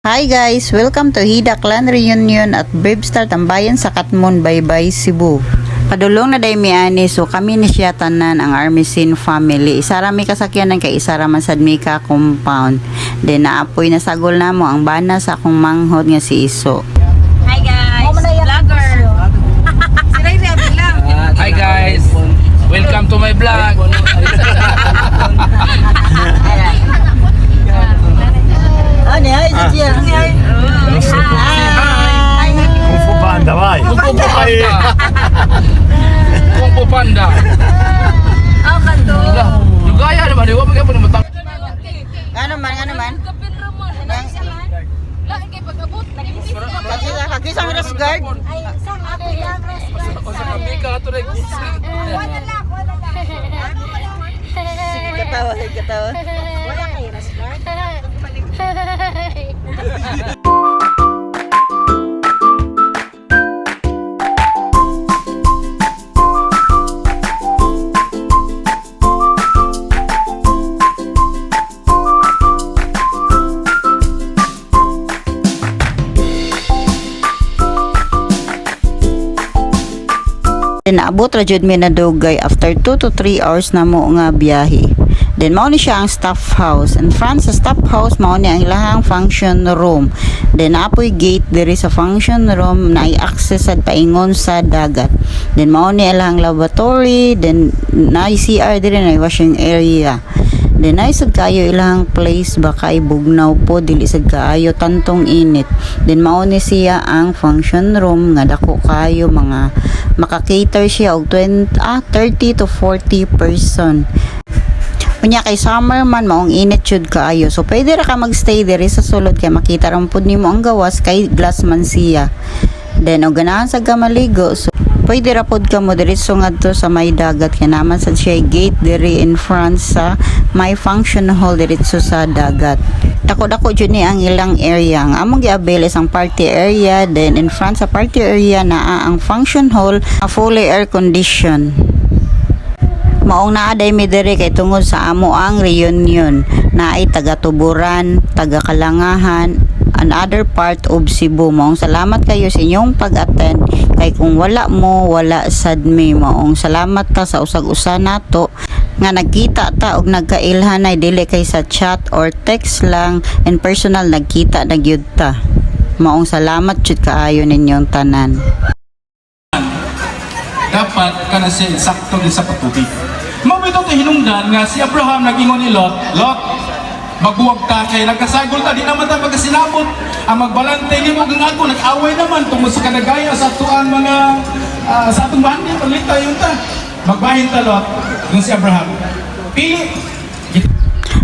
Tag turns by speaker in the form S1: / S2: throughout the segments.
S1: Hi guys! Welcome to Hida Clan Reunion at Brave Star Tambayan sa Katmon, Baybay, Cebu. Padulong na day mi ani, so kami ni siya tanan ang Armisin family. Isara mi kasakyanan kay isara man sad mi ka compound. Then naapoy na sagol namo ang bana sa akong manghod nga si Iso.
S2: Hi guys! Vlogger!
S3: Hi guys! Welcome to my vlog!
S4: Kung Fu Panda, vai.
S3: Kung Fu Panda!
S2: Oh, kanto!
S3: Yung gaya naman, di ba magkaya po naman
S1: Ano man? Kakisang rest guard?
S3: sa kami ka ito rin.
S1: Katawa.
S2: Wala kayo rest guard?
S1: Naabot ra jud mi na dugay after 2 to 3 hours na mo nga biyahe. Then mao ni siya ang staff house. In front sa staff house mao ni ang ilahang function room. Then naapoy gate diri sa function room na i-access sad paingon sa dagat. Then mao ni ilahang laboratory, then na CR diri na washing area. Then ay sad kayo ilang place baka ibugnaw po dili sad kaayo tantong init. Then mao ni siya ang function room nga dako kayo mga maka-cater siya og 30 to 40 person. Unya kay summer man maong init jud kaayo. So pwede ra ka magstay diri sa sulod kay makita ra pud nimo ang gawas kay glass man siya. Then og ganahan sa gamaligo, so pwede ra pod ka mo diretso ngadto sa may dagat kay naman sad siya gate diri in front sa may function hall diretso sa dagat. Dako jud ni ang ilang area. Ang among gi-avail is ang party area, then in front sa party area naa ang function hall, fully air condition. Maong naaday mi diri kay tungod sa amo ang reunion. Naay taga Tuburan, taga Kalangahan, another part of Cebu. Maong salamat kayo sa inyong pag-attend. Kay kung wala mo, wala sad mi. Maong salamat ta sa usag-usa nato nga nagkita ta og nagkailhanay dili kay sa chat or text lang, in personal nagkita na gyud ta. Maong salamat jud kaayo ninyong tanan.
S4: Dapat ka na siya sakto din sa patubig. Mabito ito hinungdan nga si Abraham nag-ingon ni Lot, magbuwag ta kay nagkasagol ta, di naman ta pagkasinabot. Ang magbalantay ni mo ng ako, nag-away naman tungkol sa kanagaya sa atuan mga sa atong bahan niya, paglit tayo ta. Magbahin ta Lot, yung si Abraham. Pili!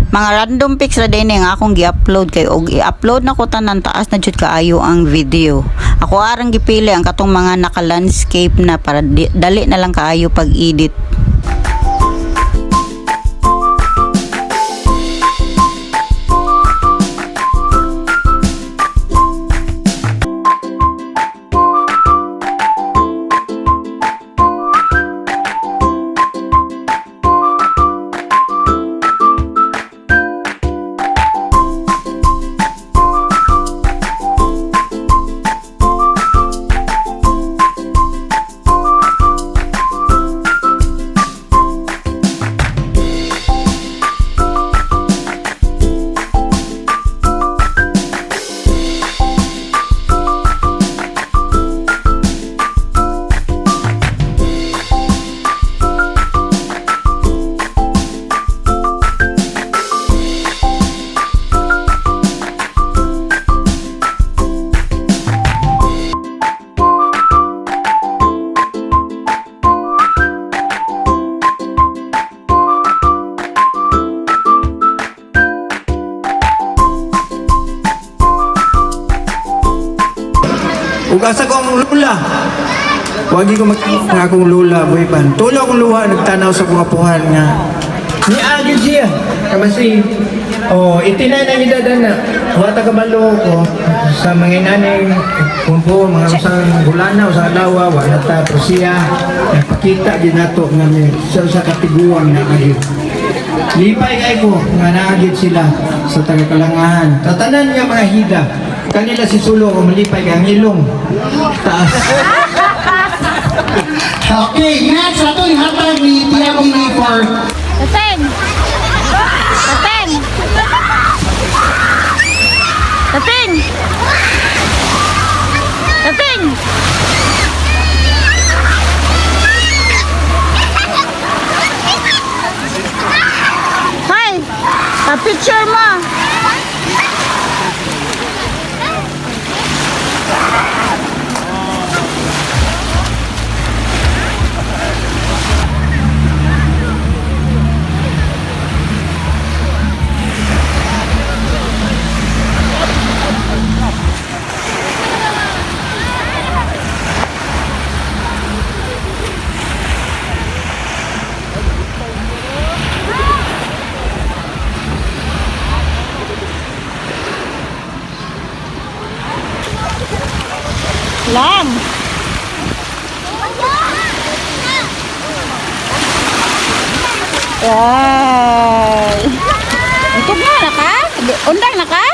S1: Mga random pics ra din nga akong gi-upload kay og i-upload na ko tanan taas na jud kaayo ang video. Ako arang gipili ang katong mga naka-landscape na para dali na lang kaayo pag-edit.
S5: Ug asa ko ang lula. Wagi ko nga akong lula, boypan. Tulo akong luha nagtanaw sa mga puhan nga. Ni agid siya. Kamasi, itinay na idadan na. Wata kabalo ko sa mga inanay kung po, mga usang bulana, usang alawa, wala ta siya. Nagpakita din nato nga sa katiguan na agid. Lipay kay ko nga naagid sila sa taga Kalangahan. Tatanan nga mga hida. Kanila si Sulo kung malipay ang ilong. Taas. Okay, next ato yung hatag ni Tiago for
S2: Tating! Tating! Tating! Tating! Hi! Pa-picture mo! Lam! Ay! Ito na ka? Undang na ka?